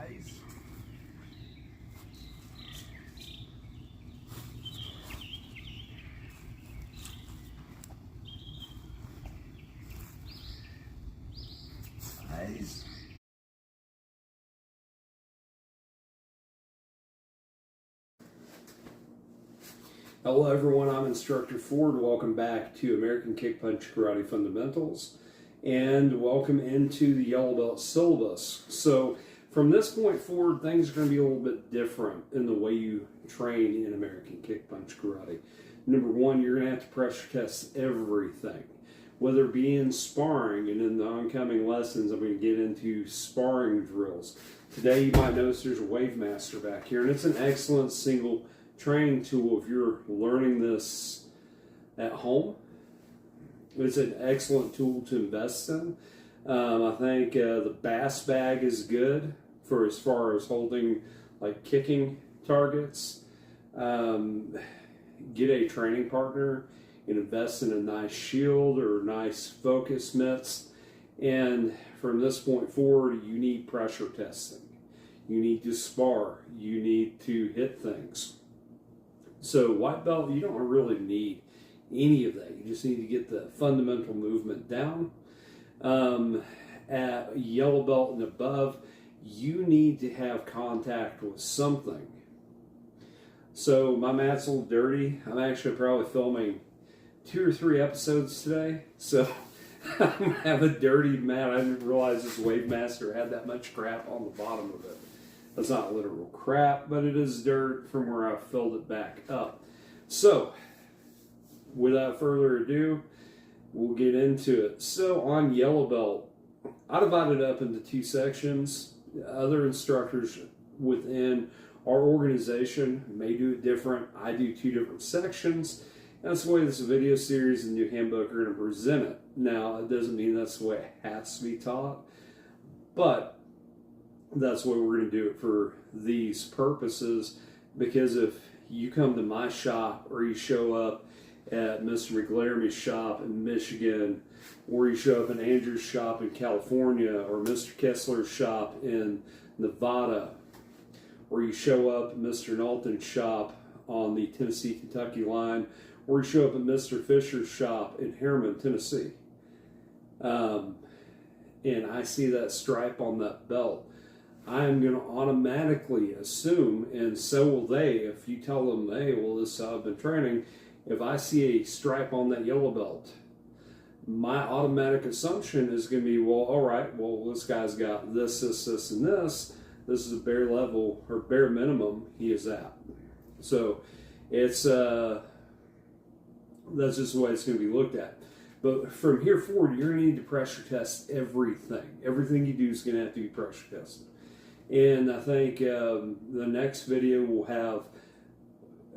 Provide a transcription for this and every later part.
Eyes. Eyes. Hello everyone, I'm Instructor Ford. Welcome back to American Kick Punch Karate Fundamentals and welcome into the Yellow Belt syllabus. So from this point forward, things are going to be a little bit different in the way you train in American Kick Punch Karate. Number one, you're going to have to pressure test everything, whether it be in sparring, and in the oncoming lessons I'm going to get into sparring drills. Today you might notice there's a Wave Master back here, and it's an excellent single training tool if you're learning this at home. It's an excellent tool to invest in. I think the Bass Bag is good for as far as holding like kicking targets. Get a training partner and invest in a nice shield or nice focus mitts. And from this point forward, you need pressure testing. You need to spar. You need to hit things. So white belt, you don't really need any of that. You just need to get the fundamental movement down. At yellow belt and above, you need to have contact with something. So my mat's a little dirty. I'm actually probably filming 2 or 3 episodes today. So I'm going to have a dirty mat. I didn't realize this Wave Master had that much crap on the bottom of it. That's not literal crap, but it is dirt from where I filled it back up. So, without further ado, we'll get into it. So, on yellow belt, I divided it up into 2 sections. Other instructors within our organization may do it different. I do 2 different sections. That's the way this video series and new handbook are going to present it. Now, it doesn't mean that's the way it has to be taught, but that's the way we're going to do it for these purposes, because if you come to my shop or you show up at Mr. McLaramy's shop in Michigan, or you show up in Andrew's shop in California, or Mr. Kessler's shop in Nevada, or you show up at Mr. Knowlton's shop on the Tennessee-Kentucky line, or you show up at Mr. Fisher's shop in Harriman, Tennessee, and I see that stripe on that belt, I am going to automatically assume, and so will they, if you tell them, hey, well, this is how I've been training, if I see a stripe on that yellow belt, my automatic assumption is going to be, well, all right, well, this guy's got this, this, this, and this. This is a bare level, or bare minimum he is at. So it's, that's just the way it's going to be looked at. But from here forward, you're going to need to pressure test everything. Everything you do is going to have to be pressure tested. And I think the next video will have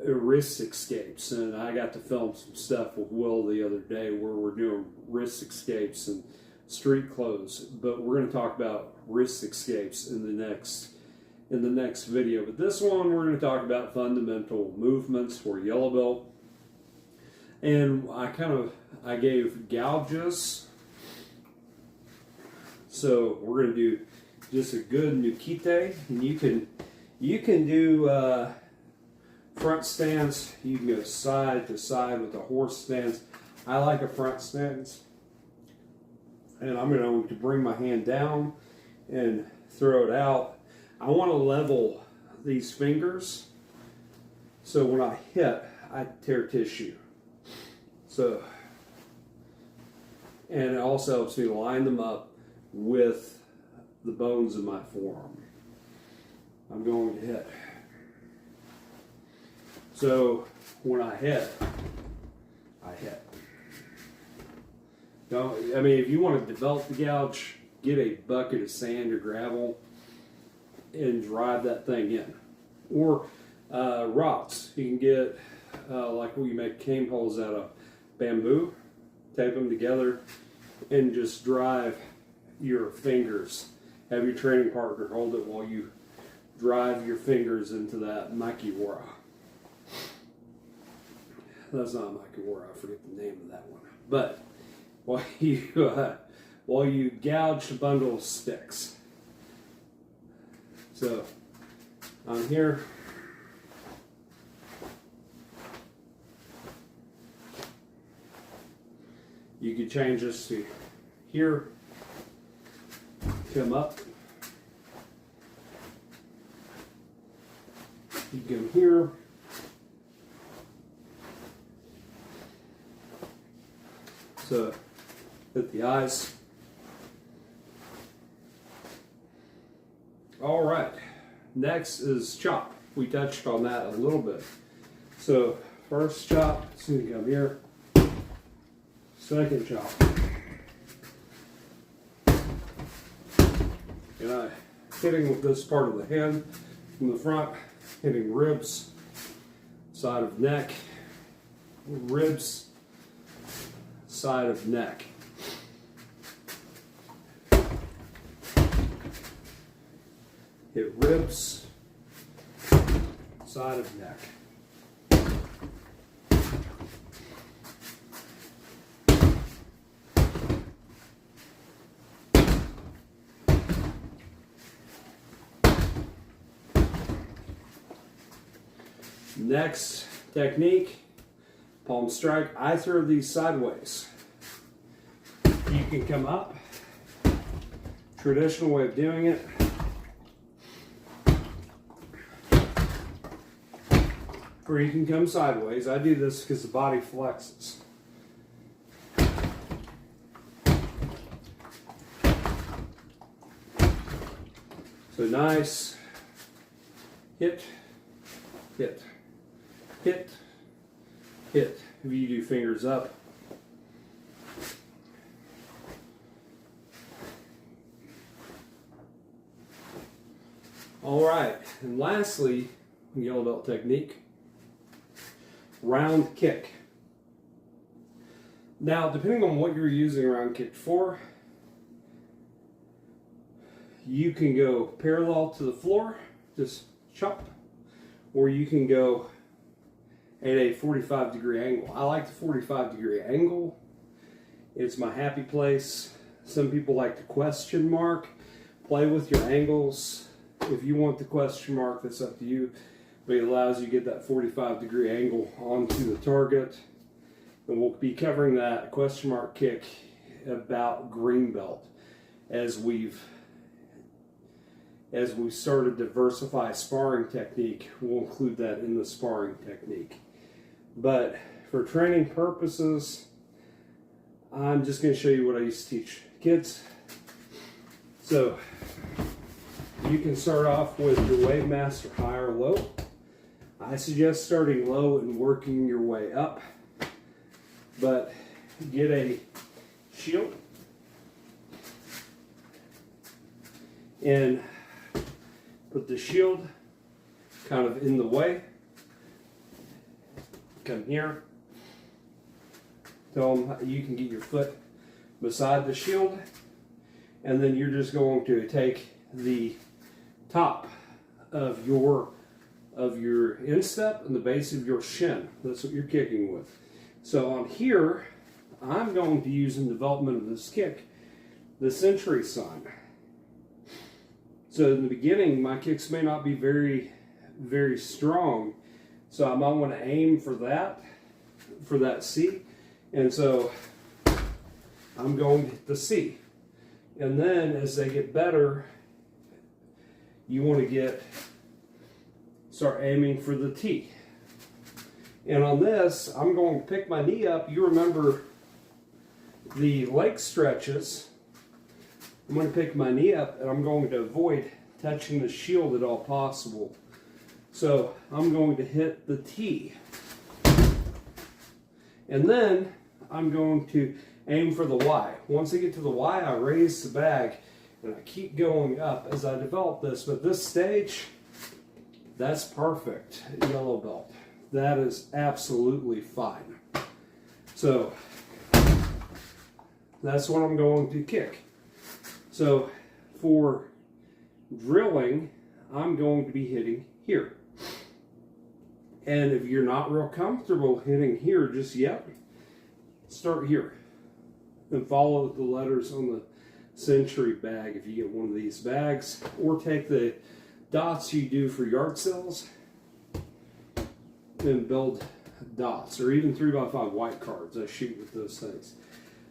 wrist escapes. And I got to film some stuff with Will the other day where we're doing wrist escapes and street clothes. But we're going to talk about wrist escapes in the next video. But this one, we're going to talk about fundamental movements for yellow belt. And I gave gouges. So we're going to do just a good nukite, and you can do front stance. You can go side to side with a horse stance. I like a front stance, and I'm going to bring my hand down and throw it out. I want to level these fingers so when I hit, I tear tissue. So, and it also helps me line them up with the bones of my forearm. I'm going to hit. So when I hit, I hit. Don't, I mean, if you want to develop the gouge, get a bucket of sand or gravel and drive that thing in. Or rods. You can get, like we make cane poles out of bamboo, tape them together, and just drive your fingers. Have your training partner hold it while you drive your fingers into that makiwara. That's not makiwara, I forget the name of that one. But while you gouge a bundle of sticks, So on here, you could change this to here, come up, you come here, so hit the eyes. All right, next is chop. We touched on that a little bit. So first chop, so you come here. Second chop. And I hitting with this part of the hand from the front, hitting ribs, side of neck, ribs, side of neck. Hit ribs, side of neck. Next technique, palm strike. I throw these sideways. You can come up, traditional way of doing it. Or you can come sideways. I do this because the body flexes. So nice, hit, hit, hit, hit. If you do fingers up. All right, and lastly, yellow belt technique, round kick. Now, depending on what you're using a round kick for, you can go parallel to the floor, just chop, or you can go at a 45-degree angle. I like the 45-degree angle. It's my happy place. Some people like to question mark. Play with your angles. If you want the question mark, that's up to you. But it allows you to get that 45-degree angle onto the target. And we'll be covering that question mark kick about green belt as we've started to diversify sparring technique. We'll include that in the sparring technique. But for training purposes, I'm just going to show you what I used to teach kids. So you can start off with your wave master, high or low. I suggest starting low and working your way up. But get a shield and put the shield kind of in the way. Come here. Tell them you can get your foot beside the shield, and then you're just going to take the top of your instep and the base of your shin. That's what you're kicking with. So on here, I'm going to use in development of this kick the century sign. So in the beginning, my kicks may not be very, very strong. So I might want to aim for that C. And so I'm going to hit the C. And then as they get better, you want to start aiming for the T. And on this, I'm going to pick my knee up. You remember the leg stretches. I'm going to pick my knee up and I'm going to avoid touching the shield at all possible. So I'm going to hit the T. And then I'm going to aim for the Y. Once I get to the Y, I raise the bag and I keep going up as I develop this. But this stage, that's perfect, yellow belt. That is absolutely fine. So that's what I'm going to kick. So for drilling, I'm going to be hitting here. And if you're not real comfortable hitting here just yet, start here and follow the letters on the Century bag if you get one of these bags, or take the dots you do for yard sales and build dots, or even 3x5 white cards. I shoot with those things.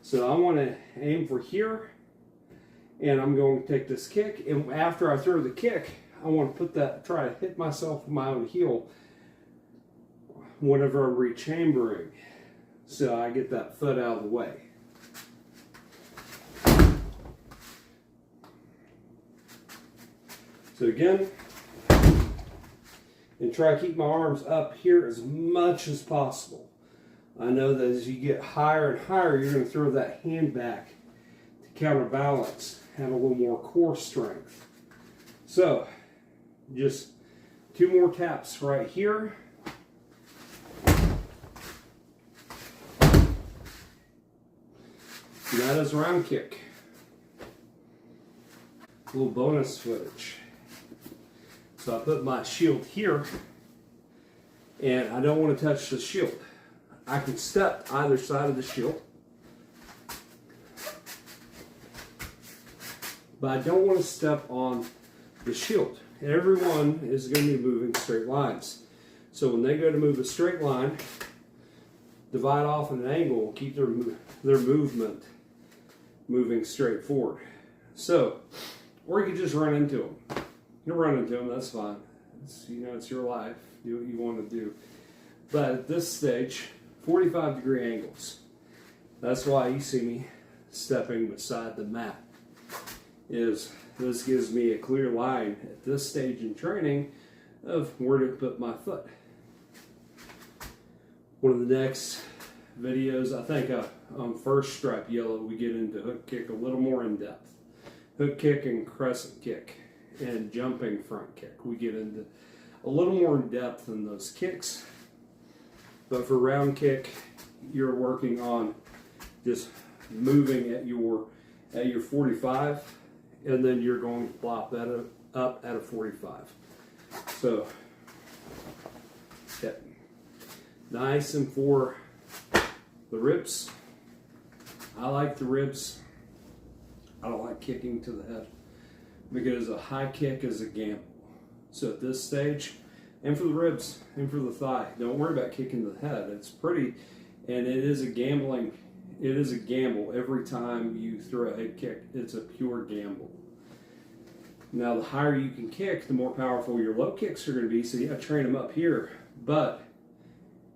So I want to aim for here, and I'm going to take this kick, and after I throw the kick, I want to try to hit myself with my own heel whenever I'm rechambering, so I get that foot out of the way. So again, and try to keep my arms up here as much as possible. I know that as you get higher and higher, you're going to throw that hand back to counterbalance, have a little more core strength. So, just 2 more taps right here. And that is round kick. A little bonus footage. So I put my shield here, and I don't want to touch the shield. I can step either side of the shield, but I don't want to step on the shield. Everyone is going to be moving straight lines. So when they go to move a straight line, divide off at an angle, keep their movement moving straight forward. So, or you could just run into them. You'll run into them, that's fine. It's, you know, it's your life. Do what you want to do. But at this stage, 45-degree angles. That's why you see me stepping beside the mat. This gives me a clear line at this stage in training of where to put my foot. One of the next videos, I think on first stripe yellow, we get into hook kick a little more in depth. Hook kick and crescent kick and jumping front kick. We get into a little more in depth in those kicks. But for round kick, you're working on just moving at your 45, and then you're going to plop that up at a 45. So, yeah. Nice and for the ribs. I like the ribs. I don't like kicking to the head because a high kick is a gamble. So at this stage, and for the ribs, and for the thigh, don't worry about kicking the head. It's pretty, and it is a gambling. It is a gamble every time you throw a head kick. It's a pure gamble. Now, the higher you can kick, the more powerful your low kicks are going to be. So you got to train them up here. But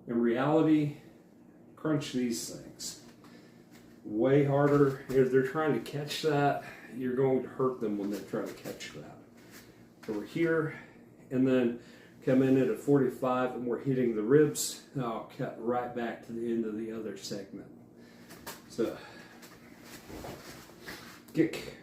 in reality, crunch these things. Way harder. If they're trying to catch that, you're going to hurt them when they try to catch that. So we're here, and then come in at a 45, and we're hitting the ribs. I'll cut right back to the end of the other segment. So, kick.